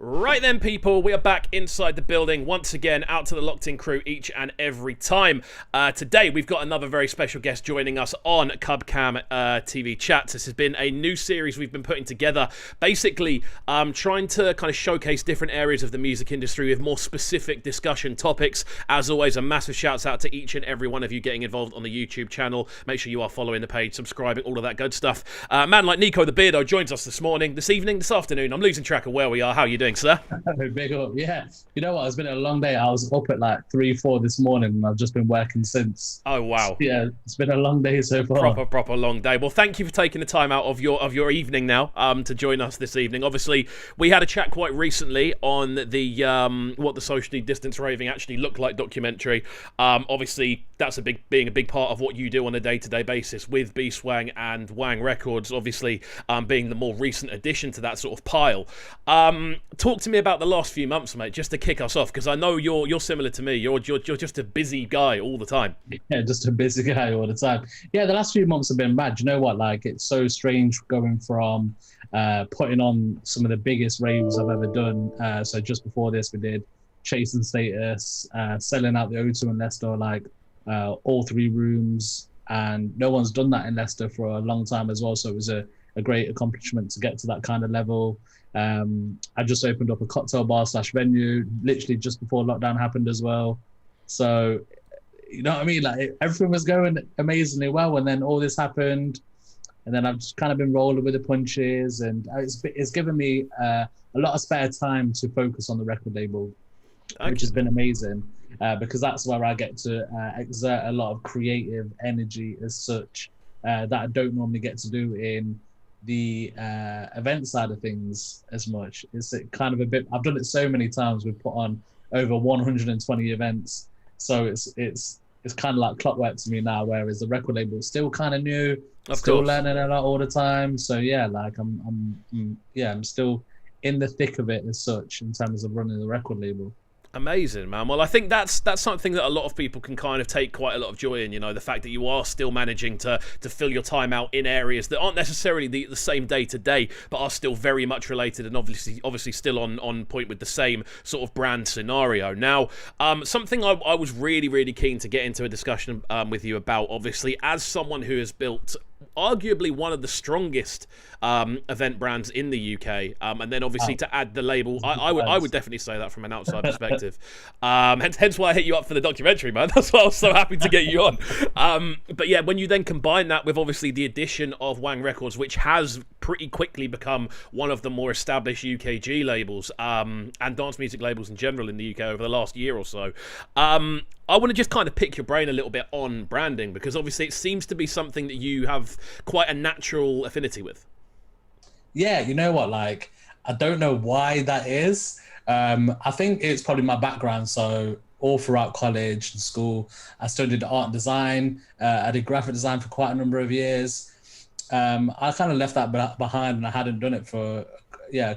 Right then, people, we are back inside the building once again, out to the locked-in crew each and every time. Today, we've got another very special guest joining us on CubCamTV Chats. This has been a new series we've been putting together, basically trying to kind of showcase different areas of the music industry with more specific discussion topics. As always, a massive shouts out to each and every one of you getting involved on the YouTube channel. Make sure you are following the page, subscribing, all of that good stuff. Man like Nico the Beardo joins us this morning, this evening, this afternoon. I'm losing track of where we are. How are you doing, sir? Big up, yeah. You know what? It's been a long day. I was up at like 3-4 this morning, and I've just been working since. Oh wow! Yeah, it's been a long day so far. Proper long day. Well, thank you for taking the time out of your evening now to join us this evening. Obviously, we had a chat quite recently on the what the socially distanced raving actually looked like documentary. Obviously, that's being a big part of what you do on a day-to-day basis with Beastwang and Wang Records. Obviously, being the more recent addition to that sort of pile. Talk to me about the last few months, mate, just to kick us off, because I know you're similar to me. You're just a busy guy all the time. Yeah, just a busy guy all the time. Yeah, the last few months have been mad. You know what? Like, it's so strange going from putting on some of the biggest raves I've ever done. So just before this, we did Chasing Status, selling out the O2 in Leicester, like all 3 rooms, and no one's done that in Leicester for a long time as well. So it was a great accomplishment to get to that kind of level. I just opened up a cocktail bar / venue literally just before lockdown happened as well. So, you know what I mean? Like, everything was going amazingly well, and then all this happened, and then I've just kind of been rolling with the punches, and it's given me a lot of spare time to focus on the record label, which has been amazing, because that's where I get to exert a lot of creative energy as such that I don't normally get to do in the event side of things as much. It's kind of a bit, I've done it so many times. We've put on over 120 events, so it's kind of like clockwork to me now, whereas the record label is still kind of new, still learning a lot all the time. So yeah, like I'm still in the thick of it as such in terms of running the record label. Amazing, man. Well, I think that's something that a lot of people can kind of take quite a lot of joy in, you know, the fact that you are still managing to fill your time out in areas that aren't necessarily the same day to day, but are still very much related and obviously still on point with the same sort of brand scenario. Now, something I was really keen to get into a discussion with you about, obviously, as someone who has built arguably one of the strongest event brands in the UK, and then obviously to add the label, I would definitely say that from an outside perspective. Hence why I hit you up for the documentary, man. That's why I was so happy to get you on. But yeah, when you then combine that with obviously the addition of Wang Records, which has pretty quickly become one of the more established UKG labels and dance music labels in general in the UK over the last year or so. I want to just kind of pick your brain a little bit on branding, because obviously it seems to be something that you have quite a natural affinity with. Yeah, you know what, like, I don't know why that is. I think it's probably my background. So all throughout college and school, I studied art and design. I did graphic design for quite a number of years. I kind of left that behind, and I hadn't done it for,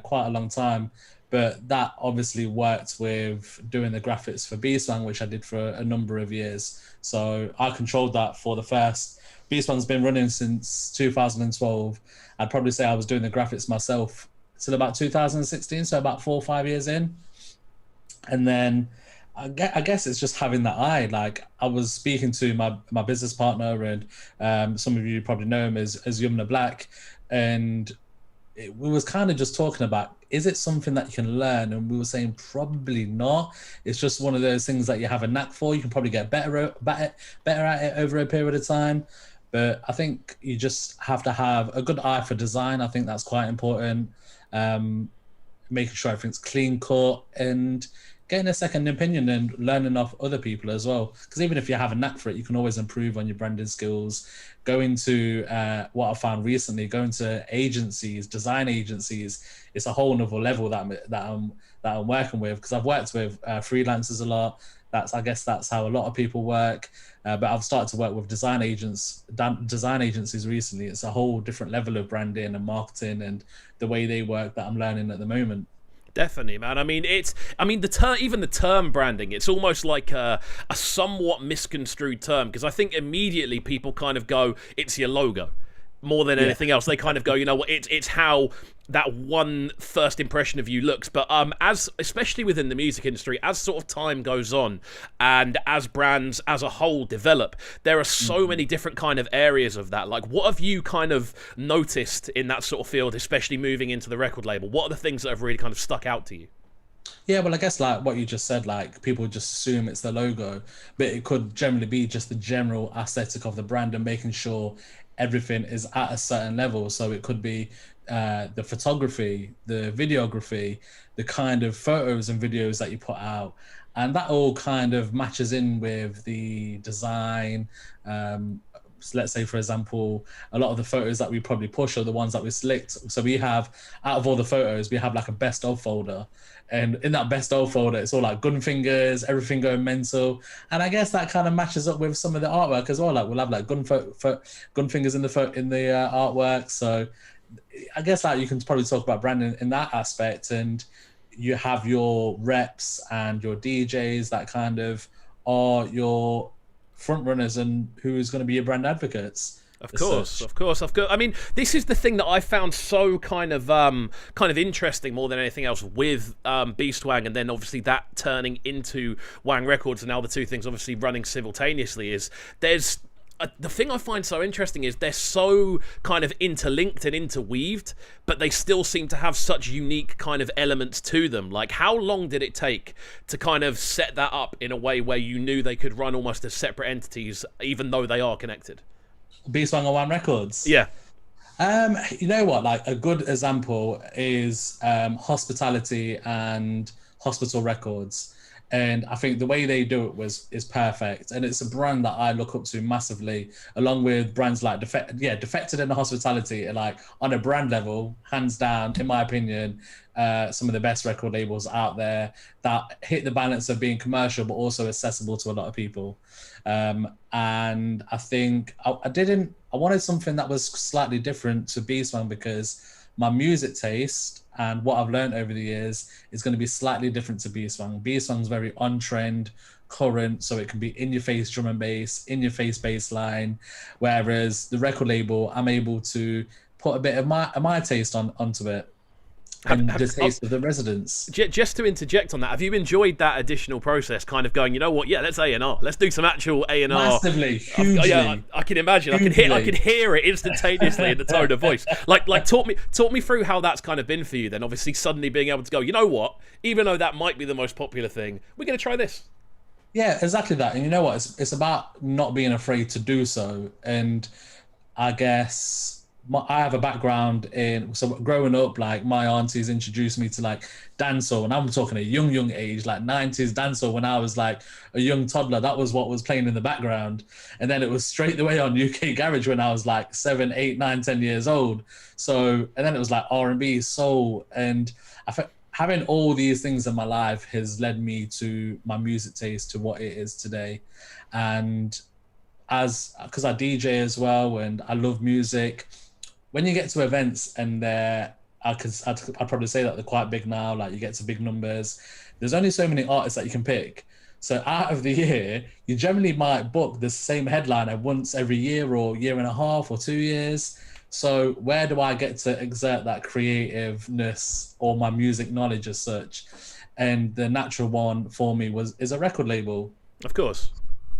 quite a long time. But that obviously worked with doing the graphics for Beastwang, which I did for a number of years. So I controlled that for the first. Beastwang's been running since 2012. I'd probably say I was doing the graphics myself till about 2016, so about 4 or 5 years in. And then I guess it's just having that eye. Like, I was speaking to my business partner, and some of you probably know him as Yumna Black, and we was kind of just talking about, is it something that you can learn? And we were saying probably not. It's just one of those things that you have a knack for. You can probably get better at it over a period of time. But I think you just have to have a good eye for design. I think that's quite important. Making sure everything's clean cut and getting a second opinion and learning off other people as well. Because even if you have a knack for it, you can always improve on your branding skills. Going to what I found recently, going to agencies, design agencies, it's a whole nother level that I'm working with, because I've worked with freelancers a lot. I guess that's how a lot of people work. But I've started to work with design agencies recently. It's a whole different level of branding and marketing and the way they work that I'm learning at the moment. Definitely, man. I mean, even the term branding, it's almost like a somewhat misconstrued term, because I think immediately people kind of go, it's your logo. more than anything else. They kind of go, you know what, it's how that one first impression of you looks. But as especially within the music industry, as sort of time goes on and as brands as a whole develop, there are so many different kind of areas of that. Like, what have you kind of noticed in that sort of field, especially moving into the record label? What are the things that have really kind of stuck out to you? Yeah, well, I guess like what you just said, like people just assume it's the logo, but it could generally be just the general aesthetic of the brand and making sure everything is at a certain level. So it could be the photography, the videography, the kind of photos and videos that you put out. And that all kind of matches in with the design. So let's say, for example, a lot of the photos that we probably push are the ones that we select. So we have, out of all the photos, we have like a best of folder. And in that best of folder, it's all like gun fingers, everything going mental. And I guess that kind of matches up with some of the artwork as well. Like we'll have like gun fingers in the artwork. So I guess like you can probably talk about branding in that aspect. And you have your reps and your DJs that kind of are your front runners and who's going to be your brand advocates. Of course. I mean, this is the thing that I found so kind of interesting more than anything else with Beastwang, and then obviously that turning into Wang Records, and now the two things obviously running simultaneously. Is there's the thing I find so interesting is they're so kind of interlinked and interweaved, but they still seem to have such unique kind of elements to them. Like, how long did it take to kind of set that up in a way where you knew they could run almost as separate entities, even though they are connected? Beastwang and Wang Records. Yeah. You know what? Like a good example is Hospitality and Hospital Records. And I think the way they do it is perfect. And it's a brand that I look up to massively, along with brands like Defected and Hospitality are like on a brand level, hands down, in my opinion, some of the best record labels out there that hit the balance of being commercial, but also accessible to a lot of people. And I think I wanted something that was slightly different to Beastwang because my music taste and what I've learned over the years is going to be slightly different to Beastwang. Beastwang's very on-trend, current, so it can be in-your-face drum and bass, in-your-face bass line, whereas the record label, I'm able to put a bit of my taste onto it. And the taste of the residents. Just to interject on that, have you enjoyed that additional process, kind of going, you know what, yeah, let's A&R. Let's do some actual A&R. Massively, hugely. Yeah, I can imagine. I can hear it instantaneously in the tone of voice. Like talk me through how that's kind of been for you then, obviously suddenly being able to go, you know what, even though that might be the most popular thing, we're going to try this. Yeah, exactly that. And you know what, it's about not being afraid to do so. And I guess I have a background so growing up, like my aunties introduced me to like dancehall, and I'm talking a young age, like 90s dancehall when I was like a young toddler. That was what was playing in the background. And then it was straight away on UK Garage when I was like 7, 8, 9, 10 years old. So, and then it was like R&B, soul. And having all these things in my life has led me to my music taste to what it is today. And because I DJ as well and I love music, when you get to events and I'd probably say that they're quite big now, like you get to big numbers, there's only so many artists that you can pick. So out of the year, you generally might book the same headliner once every year or year and a half or 2 years. So where do I get to exert that creativeness or my music knowledge as such? And the natural one for me is a record label. Of course.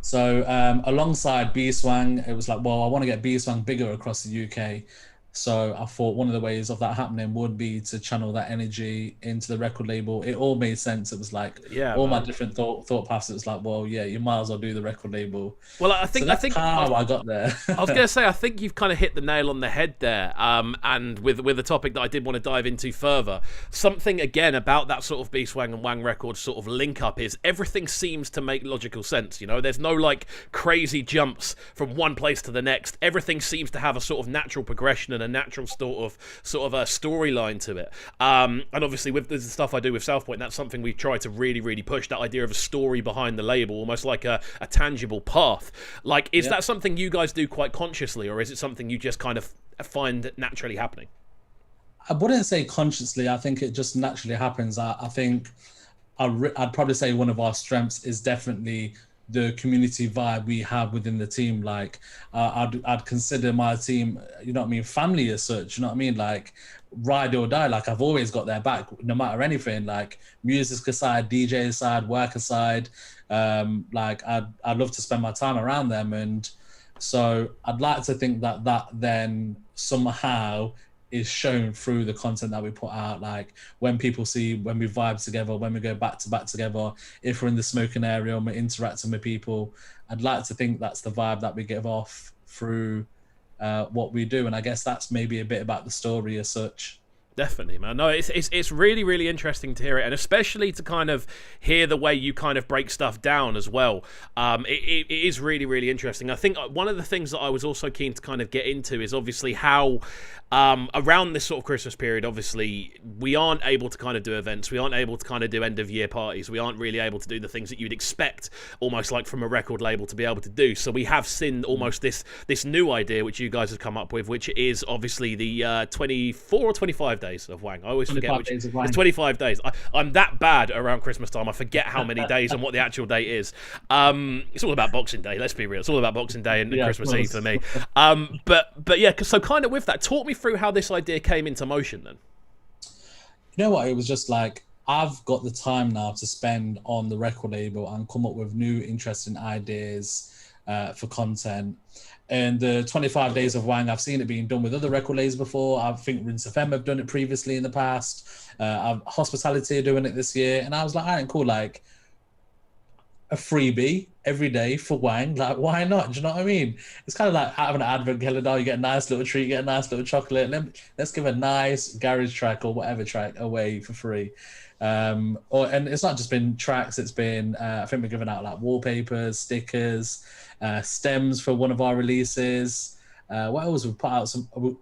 So alongside Beastwang, it was like, well, I want to get Beastwang bigger across the UK. So I thought one of the ways of that happening would be to channel that energy into the record label. It all made sense. It was like my different thought paths. It was like, well, yeah, you might as well do the record label. Well, I think how I got there. I was going to say, I think you've kind of hit the nail on the head there. And with a topic that I did want to dive into further, something again about that sort of Beastwang and Wang Records sort of link up is everything seems to make logical sense. You know, there's no like crazy jumps from one place to the next. Everything seems to have a sort of natural progression and a natural sort of a storyline to it. And obviously with the stuff I do with South Point, that's something we've tried to really, really push, that idea of a story behind the label, almost like a tangible path. Like, is that something you guys do quite consciously, or is it something you just kind of find naturally happening? I wouldn't say consciously. I think it just naturally happens. I think I'd probably say one of our strengths is definitely the community vibe we have within the team. Like I'd consider my team, you know what I mean, family as such, you know what I mean? Like ride or die, like I've always got their back no matter anything, like music aside, DJ aside, work aside. Like I'd love to spend my time around them. And so I'd like to think that that then somehow is shown through the content that we put out. Like when people see, when we vibe together, when we go back to back together, if we're in the smoking area and we're interacting with people, I'd like to think that's the vibe that we give off through what we do. And I guess that's maybe a bit about the story as such. Definitely, man. No, it's really, really interesting to hear it, and especially to kind of hear the way you kind of break stuff down as well. It is really, really interesting. I think one of the things that I was also keen to kind of get into is obviously how around this sort of Christmas period, obviously, we aren't able to kind of do events. We aren't able to kind of do end-of-year parties. We aren't really able to do the things that you'd expect, almost like from a record label, to be able to do. So we have seen almost this new idea, which you guys have come up with, which is obviously the 24 or 25 days of Wang. I always forget which. It's 25 days. I'm that bad around Christmas time. I forget how many days and what the actual date is. It's all about Boxing Day. Let's be real. It's all about Boxing Day and Christmas Eve for me. But yeah. So kind of with that, talk me through how this idea came into motion. Then. You know what? It was just like I've got the time now to spend on the record label and come up with new, interesting ideas for content. And the 25 Days of Wang, I've seen it being done with other record labels before. I think Rinse FM have done it previously in the past. Hospitality are doing it this year. And I was like, all right, cool, like a freebie every day for Wang. Like, why not? Do you know what I mean? It's kind of like having an advent calendar. You get a nice little treat, you get a nice little chocolate. Let's give a nice garage track or whatever track away for free. And it's not just been tracks, it's been, I think we're giving out like wallpapers, stickers, stems for one of our releases. What else? We've put out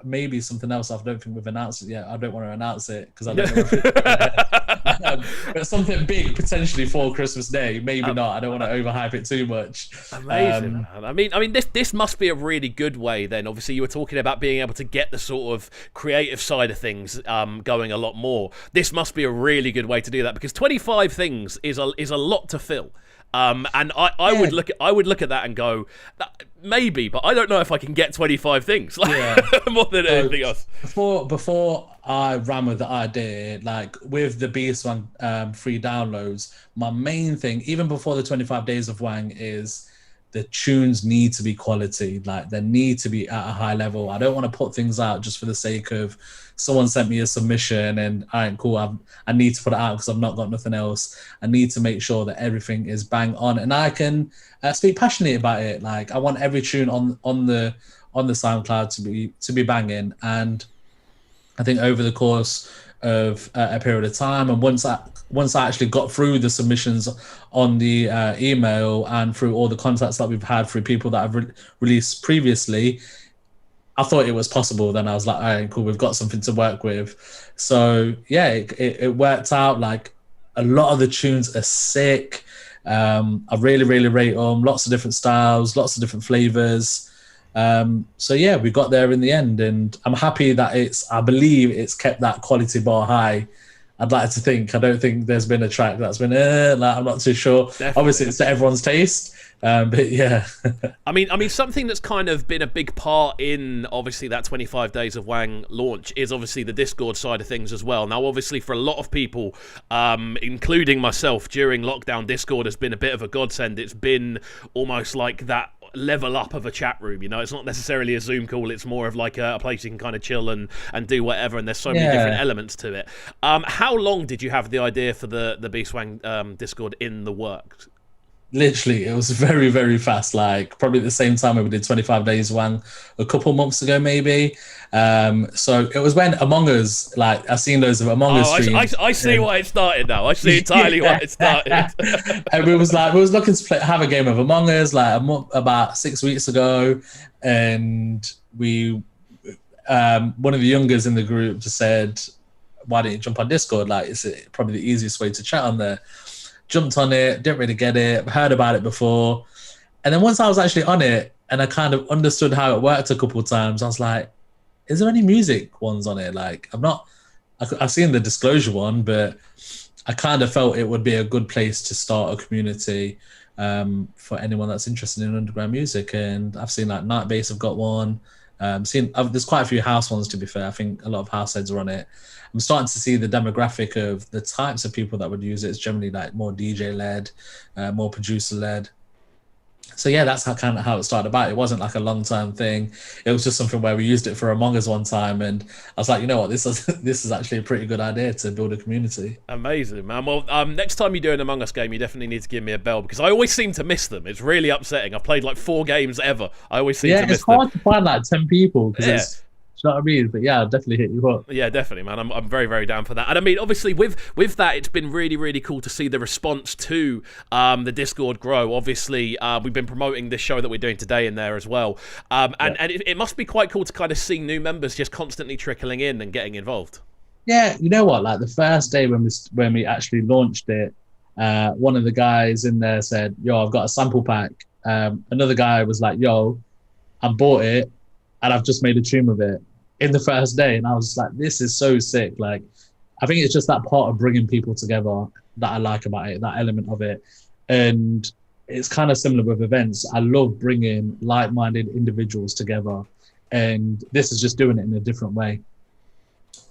maybe something else. I don't think we've announced it yet. I don't want to announce it because I don't know if it's but something big potentially for Christmas Day. Maybe not. I don't want to overhype it too much. Amazing. I mean, this must be a really good way. Then, obviously, you were talking about being able to get the sort of creative side of things going a lot more. This must be a really good way to do that because 25 things is a lot to fill. And I would look at that and go, maybe, but I don't know if I can get 25 things more than anything else. Before I ran with the idea, like with the Beastwang free downloads, my main thing, even before the 25 Days of Wang, is the tunes need to be quality. Like they need to be at a high level. I don't want to put things out just for the sake of someone sent me a submission and all right, cool, I need to put it out because I've not got nothing else. I need to make sure that everything is bang on and I can speak passionately about it. Like I want every tune on the SoundCloud to be banging. And I think over the course of a period of time, and once I actually got through the submissions on the email and through all the contacts that we've had through people that have released previously, I thought it was possible. Then I was like, all right, cool, we've got something to work with. So yeah, it worked out. Like a lot of the tunes are sick. I really, really rate them. Lots of different styles, lots of different flavors. So yeah, we got there in the end, and I'm happy that I believe it's kept that quality bar high. I'd like to think. I don't think there's been a track that's been like I'm not too sure. Definitely. Obviously, it's to everyone's taste, but yeah. I mean, something that's kind of been a big part in obviously that 25 Days of Wang launch is obviously the Discord side of things as well. Now, obviously, for a lot of people, including myself, during lockdown, Discord has been a bit of a godsend. It's been almost like that level up of a chat room, you know. It's not necessarily a Zoom call, it's more of like a place you can kind of chill and do whatever, and there's so many different elements to it. How long did you have the idea for the Beastwang Discord in the works? Literally, it was very, very fast. Like probably at the same time we did 25 Days Wang a couple months ago, maybe. So it was when Among Us, like I've seen those of Among Us streams. I see why it started now. I see entirely why it started. And we was looking to have a game of Among Us like about 6 weeks ago, and we one of the youngers in the group just said, "Why don't you jump on Discord? Like it's probably the easiest way to chat on there." Jumped on it, didn't really get it, heard about it before. And then once I was actually on it and I kind of understood how it worked a couple of times, I was like, is there any music ones on it? Like, I've seen the disclosure one, but I kind of felt it would be a good place to start a community for anyone that's interested in underground music. And I've seen like Night Base have got one. There's quite a few house ones, to be fair. I think a lot of house heads are on it. I'm starting to see the demographic of the types of people that would use it. It's generally like more DJ led, more producer led. So yeah, that's how it started about. It wasn't like a long term thing. It was just something where we used it for Among Us one time, and I was like, you know what, this is actually a pretty good idea to build a community. Amazing, man. Well, next time you do an Among Us game, you definitely need to give me a bell, because I always seem to miss them. It's really upsetting. I've played like 4 games ever. I always seem to miss them. Yeah, it's hard to find like 10 people because it's. Do you know what I mean? But yeah, I'll definitely hit you up. Yeah, definitely, man. I'm very, very down for that. And I mean, obviously, with that, it's been really, really cool to see the response to the Discord grow. Obviously, we've been promoting this show that we're doing today in there as well. And it must be quite cool to kind of see new members just constantly trickling in and getting involved. Yeah, you know what? Like the first day when we actually launched it, one of the guys in there said, "Yo, I've got a sample pack." Another guy was like, "Yo, I bought it and I've just made a tune with it," in the first day. And I was just like, this is so sick. Like, I think it's just that part of bringing people together that I like about it, that element of it. And it's kind of similar with events. I love bringing like-minded individuals together, and this is just doing it in a different way.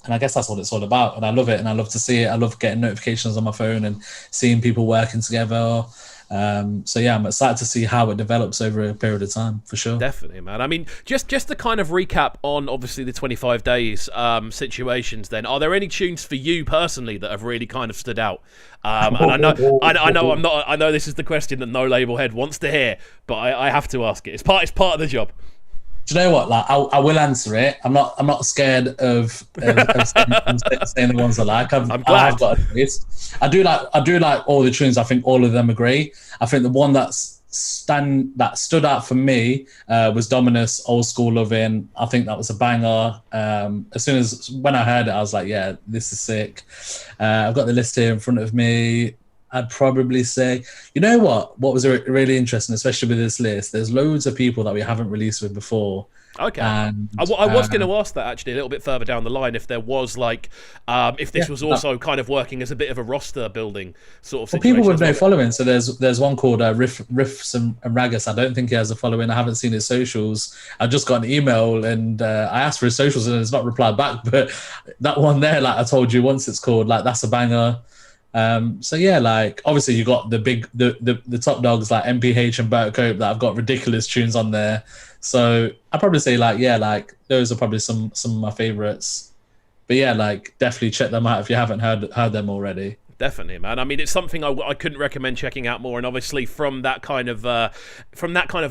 And I guess that's what it's all about. And I love it, and I love to see it. I love getting notifications on my phone and seeing people working together. So yeah, I'm excited to see how it develops over a period of time, for sure. Definitely, man. I mean, just to kind of recap on obviously the 25 days situations, then are there any tunes for you personally that have really kind of stood out? And I know this is the question that no label head wants to hear, but I have to ask it. It's part of the job. Do you know what? Like, I will answer it. I'm not scared of saying the ones I like. I'm glad. I've got a list. I do like all the tunes. I think all of them are great. I think the one that stood out for me was Dominus, Old School Loving. I think that was a banger. As soon as when I heard it, I was like, yeah, this is sick. I've got the list here in front of me. I'd probably say, you know what was really interesting, especially with this list, there's loads of people that we haven't released with before. Okay. And, I was going to ask that actually a little bit further down the line, if there was like, if this was also kind of working as a bit of a roster building sort of situation. Well, people with no following. So there's one called Riffs and Ragus. I don't think he has a following. I haven't seen his socials. I just got an email and I asked for his socials and it's not replied back. But that one there, like I told you once, it's called, like, that's a banger. So yeah, like obviously you got the top dogs like MPH and Bert Cope that have got ridiculous tunes on there. So I'd probably say like, yeah, like those are probably some of my favorites. But yeah, like definitely check them out if you haven't heard them already. Definitely, man. I mean, it's something I couldn't recommend checking out more. And obviously, from that kind of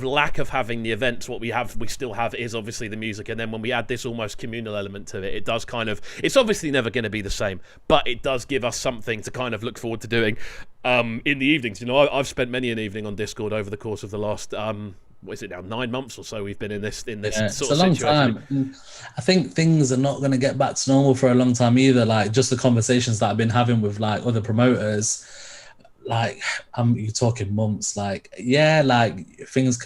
lack of having the events, what we still have is obviously the music. And then when we add this almost communal element to it, it does kind of. It's obviously never going to be the same, but it does give us something to kind of look forward to doing in the evenings. You know, I've spent many an evening on Discord over the course of the last. What is it now? 9 months or so we've been in this sort of situation. It's a long time. I think things are not going to get back to normal for a long time either. Like just the conversations that I've been having with like other promoters, like you're talking months. Like yeah, like things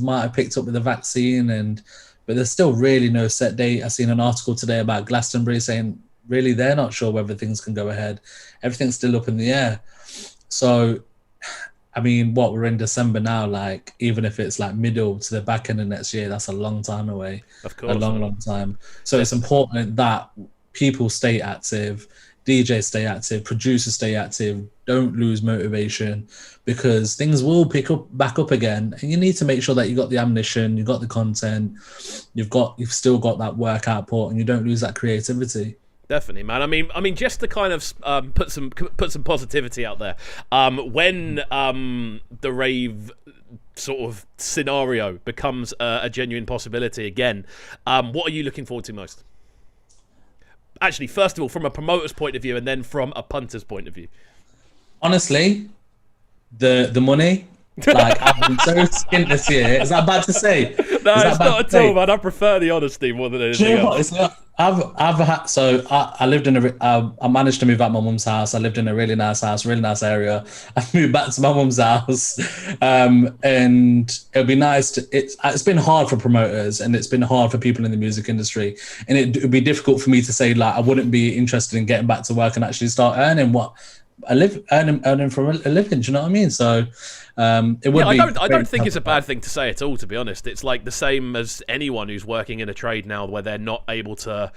might have picked up with the vaccine, but there's still really no set date. I seen an article today about Glastonbury saying really they're not sure whether things can go ahead. Everything's still up in the air. So. I mean, we're in December now, like, even if it's like middle to the back end of next year, that's a long time away. Of course. A long time. So it's important that people stay active, DJs stay active, producers stay active, don't lose motivation, because things will pick back up again. And you need to make sure that you got the ammunition, you got the content, you've still got that work output, and you don't lose that creativity. Definitely, man. I mean, just to kind of put some positivity out there. When the rave sort of scenario becomes a genuine possibility again, what are you looking forward to most? Actually, first of all, from a promoter's point of view, and then from a punter's point of view. Honestly, the money. Like I've been so skint this year. Is that bad to say? No, it's not at all, man. I prefer the honesty more than anything else. I lived in I managed to move out my mum's house. I lived in a really nice house, really nice area. I moved back to my mum's house, and it'd be nice it's been hard for promoters, and it's been hard for people in the music industry, and it would be difficult for me to say like I wouldn't be interested in getting back to work and actually start earning what earning from a living. Do you know what I mean? So it would be. I don't think it's a bad thing to say at all. To be honest, it's like the same as anyone who's working in a trade now where they're not able to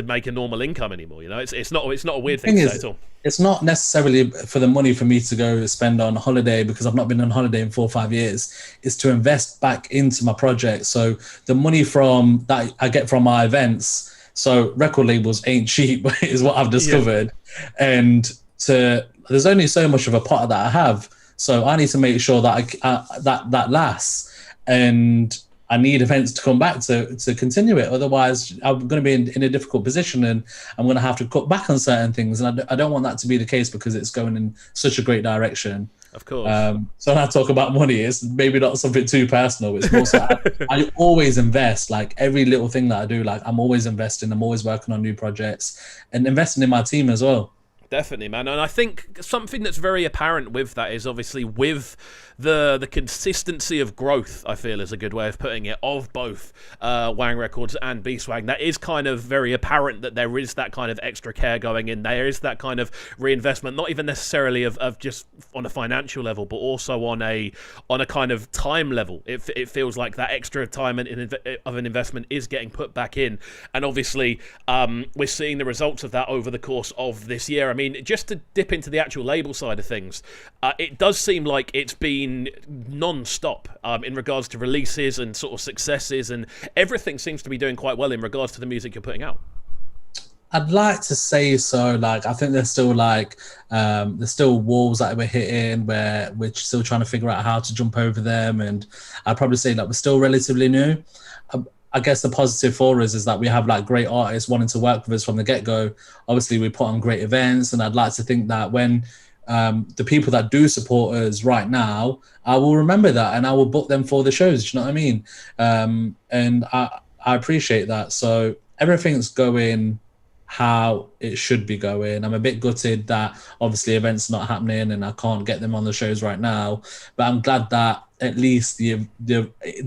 make a normal income anymore. You know, it's not a weird thing to say at all. It's not necessarily for the money for me to go spend on holiday, because I've not been on holiday in 4 or 5 years. It's to invest back into my project. So the money from that I get from my events. So record labels ain't cheap, is what I've discovered. Yeah. And there's only so much of a pot that I have. So I need to make sure that that lasts. And I need events to come back to continue it. Otherwise, I'm going to be in a difficult position, and I'm going to have to cut back on certain things. And I don't want that to be the case, because it's going in such a great direction. Of course. So when I talk about money, it's maybe not something too personal. It's also I always invest. Like every little thing that I do, like I'm always investing. I'm always working on new projects and investing in my team as well. Definitely, man. And I think something that's very apparent with that is obviously with the consistency of growth, I feel is a good way of putting it, of both Wang Records and Beastwang. That is kind of very apparent that there is that kind of extra care going in. There is that kind of reinvestment, not even necessarily of just on a financial level, but also on a kind of time level. It feels like that extra time of an investment is getting put back in. And obviously, we're seeing the results of that over the course of this year. I mean, just to dip into the actual label side of things, it does seem like it's been non-stop in regards to releases and sort of successes, and everything seems to be doing quite well in regards to the music you're putting out. I'd like to say so. Like, I think there's still walls that we're hitting where we're still trying to figure out how to jump over them, and I'd probably say that we're still relatively new. I guess the positive for us is that we have like great artists wanting to work with us from the get-go. Obviously, we put on great events, and I'd like to think that when the people that do support us right now, I will remember that and I will book them for the shows. Do you know what I mean? And I appreciate that. So everything's going how it should be going. I'm a bit gutted that obviously events not happening and I can't get them on the shows right now, but I'm glad that at least the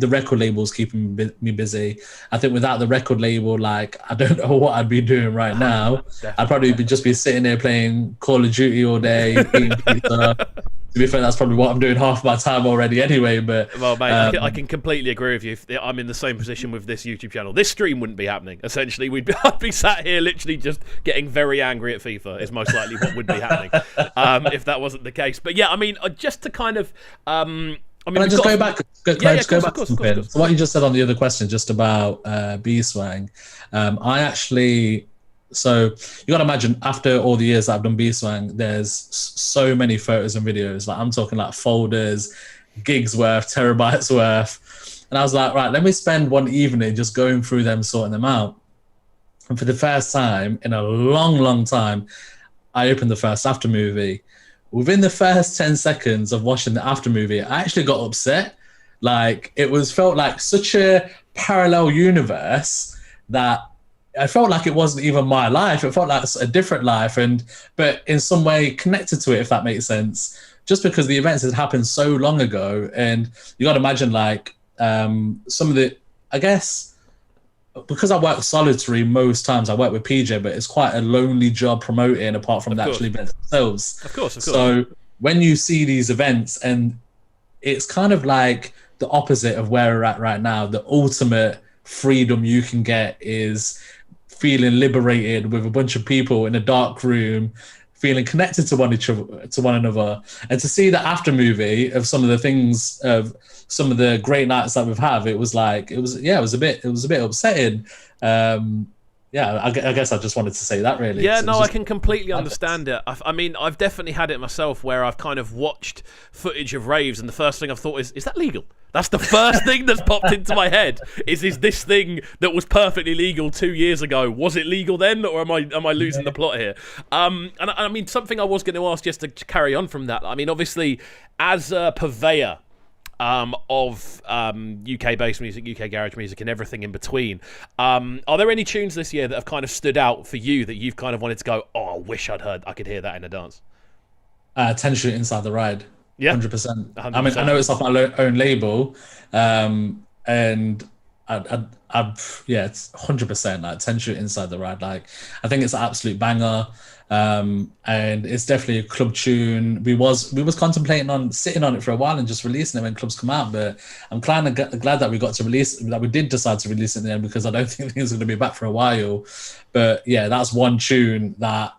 record label's keeping me busy. I think without the record label, like, I don't know what I'd be doing right now. I'd probably just be sitting there playing Call of Duty all day, eating pizza. To be fair, that's probably what I'm doing half my time already anyway. But well, mate, I can completely agree with you. I'm in the same position with this YouTube channel. This stream wouldn't be happening. Essentially, I'd be sat here literally just getting very angry at FIFA. Is most likely what would be happening if that wasn't the case. But yeah, I mean, just to kind of. Can I just go back to something? So what you just said on the other question, just about Beastwang, so you got to imagine, after all the years that I've done Beastwang, there's so many photos and videos. Like, I'm talking like folders, gigs worth, terabytes worth. And I was like, right, let me spend one evening just going through them, sorting them out. And for the first time in a long, long time, I opened the first After movie. Within the first 10 seconds of watching the After movie, I actually got upset. Like, felt like such a parallel universe that I felt like it wasn't even my life. It felt like a different life, but in some way connected to it, if that makes sense. Just because the events had happened so long ago, and you got to imagine, like, some of the, I guess, because I work solitary most times, I work with PJ, but it's quite a lonely job promoting apart from the actual events themselves. Of course. So when you see these events, and it's kind of like the opposite of where we're at right now, the ultimate freedom you can get is feeling liberated with a bunch of people in a dark room, feeling connected to one another, and to see the After movie of some of the things, of some of the great nights that we've had, it was a bit upsetting. I guess I just wanted to say that, really. Yeah, no, I can completely understand it. I mean, I've definitely had it myself, where I've kind of watched footage of raves, and the first thing I've thought is that legal? That's the first thing that's popped into my head. Is this thing that was perfectly legal 2 years ago, was it legal then, or am I losing the plot here? And I mean, something I was going to ask, just to carry on from that. I mean, obviously, as a purveyor of UK-based music, UK garage music, and everything in between, are there any tunes this year that have kind of stood out for you that you've kind of wanted to go, oh, I wish I could hear that in a dance? Tension Inside the Ride. Yeah, 100%. I mean, I know it's off my own label, and Yeah, it's 100% like 10 shoot inside the ride. Like, I think it's an absolute banger. And it's definitely a club tune. We was contemplating on sitting on it for a while and just releasing it when clubs come out, but I'm kind of glad that we did decide to release it in the end, because I don't think things are going to be back for a while. But yeah, that's one tune that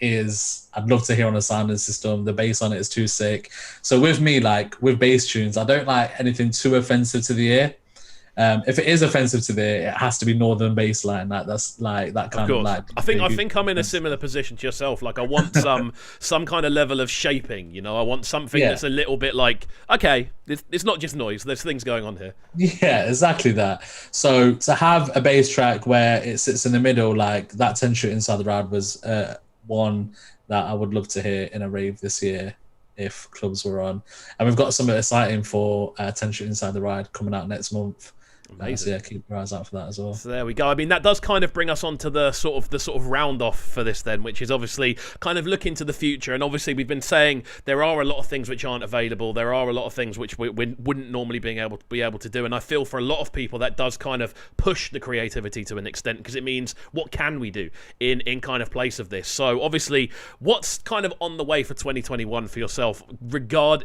I'd love to hear on a sounding system. The bass on it is too sick. So with me, like with bass tunes, I don't like anything too offensive to the ear. If it is offensive to the ear, it has to be northern bass line. Like that's like that kind of like. I think I'm in a similar position to yourself. Like I want some kind of level of shaping. You know, I want something that's a little bit like, okay, it's not just noise. There's things going on here. Yeah, exactly that. So to have a bass track where it sits in the middle, like that 10 shoot inside the ride was one that I would love to hear in a rave this year if clubs were on. And we've got something exciting for 10 shoot inside the ride coming out next month. So yeah, keep your eyes out for that as well. So there we go. I mean, that does kind of bring us on to the sort of round off for this then, which is obviously kind of look into the future. And obviously we've been saying there are a lot of things which aren't available. There are a lot of things which we wouldn't normally be able to do. And I feel for a lot of people that does kind of push the creativity to an extent, because it means what can we do in kind of place of this. So obviously, what's kind of on the way for 2021 for yourself?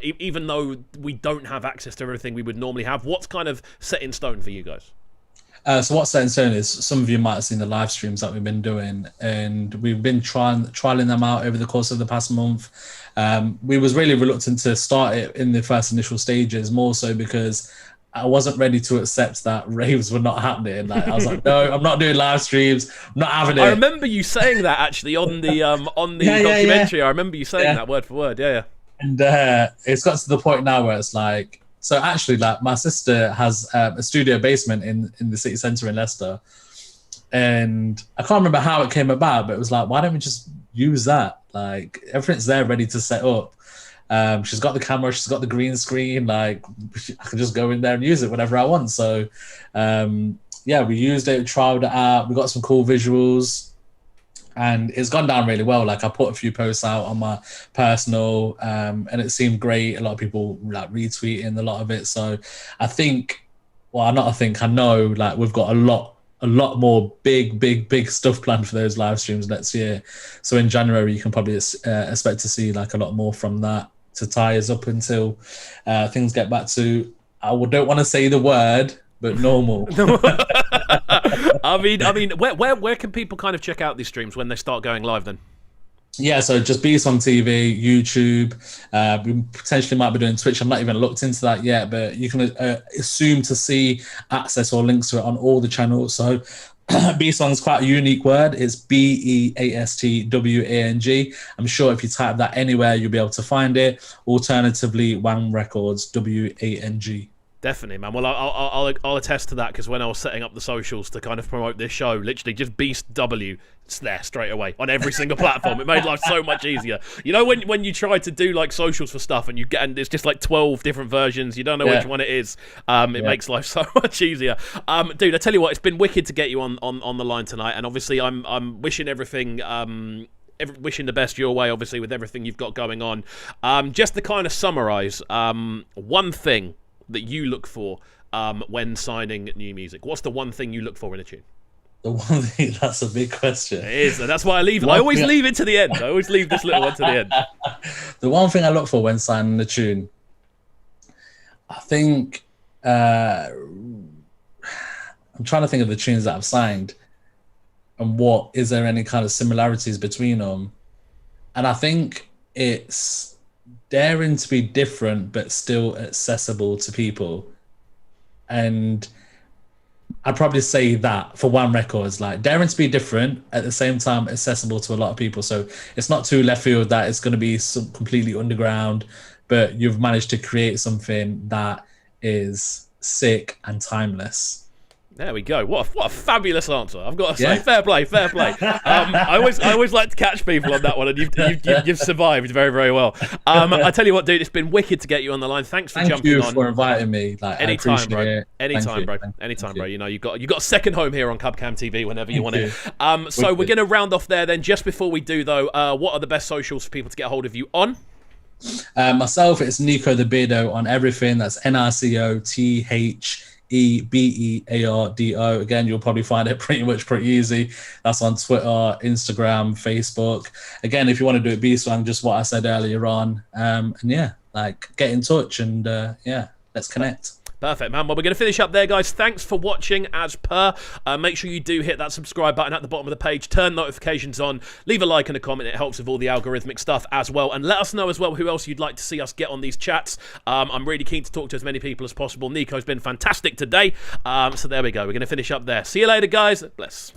Even though we don't have access to everything we would normally have, what's kind of set in stone for you guys? So what's set in stone is, some of you might have seen the live streams that we've been doing, and we've been trialing them out over the course of the past month. We was really reluctant to start it in the first initial stages, more so because I wasn't ready to accept that raves were not happening. Like, I was like, no, I'm not doing live streams. I'm not having it. I remember you saying that actually on the documentary. I remember you saying that word for word. Yeah. And it's got to the point now where it's like, so actually, like, my sister has a studio basement in the city centre in Leicester, and I can't remember how it came about, but it was like, why don't we just use that? Like, everything's there ready to set up. She's got the camera, she's got the green screen. Like, I can just go in there and use it whenever I want. So, yeah, we used it, trialed it out. We got some cool visuals. And it's gone down really well. Like, I put a few posts out on my personal, and it seemed great. A lot of people like retweeting a lot of it. So I know like we've got a lot more big stuff planned for those live streams next year. So in January, you can probably expect to see like a lot more from that to tie us up until things get back to, I don't want to say the word, but normal. I mean, where can people kind of check out these streams when they start going live then? Yeah, so just Beastwang TV, YouTube. We potentially might be doing Twitch. I'm not even looked into that yet, but you can assume to see access or links to it on all the channels. So Beastwang is quite a unique word. It's Beastwang. I'm sure if you type that anywhere, you'll be able to find it. Alternatively, Wang Records, Wang. Definitely, man. Well, I'll attest to that, because when I was setting up the socials to kind of promote this show, literally just Beast W, it's there straight away on every single platform. It made life so much easier. You know, when you try to do like socials for stuff and it's just like 12 different versions, you don't know which one it is. It makes life so much easier. Dude, I tell you what, it's been wicked to get you on the line tonight, and obviously I'm wishing everything. Wishing the best your way, obviously, with everything you've got going on. Just to kind of summarise, one thing that you look for when signing new music. What's the one thing you look for in a tune? The one thing, that's a big question. It is, and that's why I always leave it to the end. I always leave this little one to the end. The one thing I look for when signing a tune, I think, I'm trying to think of the tunes that I've signed and is there any kind of similarities between them. And I think it's daring to be different but still accessible to people. And I'd probably say that for Wang Records, like daring to be different at the same time accessible to a lot of people. So it's not too left field that it's going to be some completely underground, but you've managed to create something that is sick and timeless. There we go. What a fabulous answer. I've got to say, fair play. I always like to catch people on that one, and you've survived very, very well. I tell you what, dude, it's been wicked to get you on the line. Thanks for jumping on. Thank you for inviting me. Like, anytime, bro. Anytime, bro. You know, you got a second home here on CubCamTV whenever you want it. So we're going to round off there then. Just before we do, though, what are the best socials for people to get hold of you on? Myself, it's Nico the Beardo on everything. That's NICOTHEO Beardo. Again, you'll probably find it pretty easy. That's on Twitter, Instagram, Facebook. Again, if you want to do it Beastwang, just what I said earlier on. And yeah, like get in touch and yeah, let's connect. Perfect, man. Well, we're going to finish up there, guys. Thanks for watching, as per. Make sure you do hit that subscribe button at the bottom of the page. Turn notifications on. Leave a like and a comment. It helps with all the algorithmic stuff as well. And let us know as well who else you'd like to see us get on these chats. I'm really keen to talk to as many people as possible. Nico's been fantastic today. So there we go. We're going to finish up there. See you later, guys. Bless.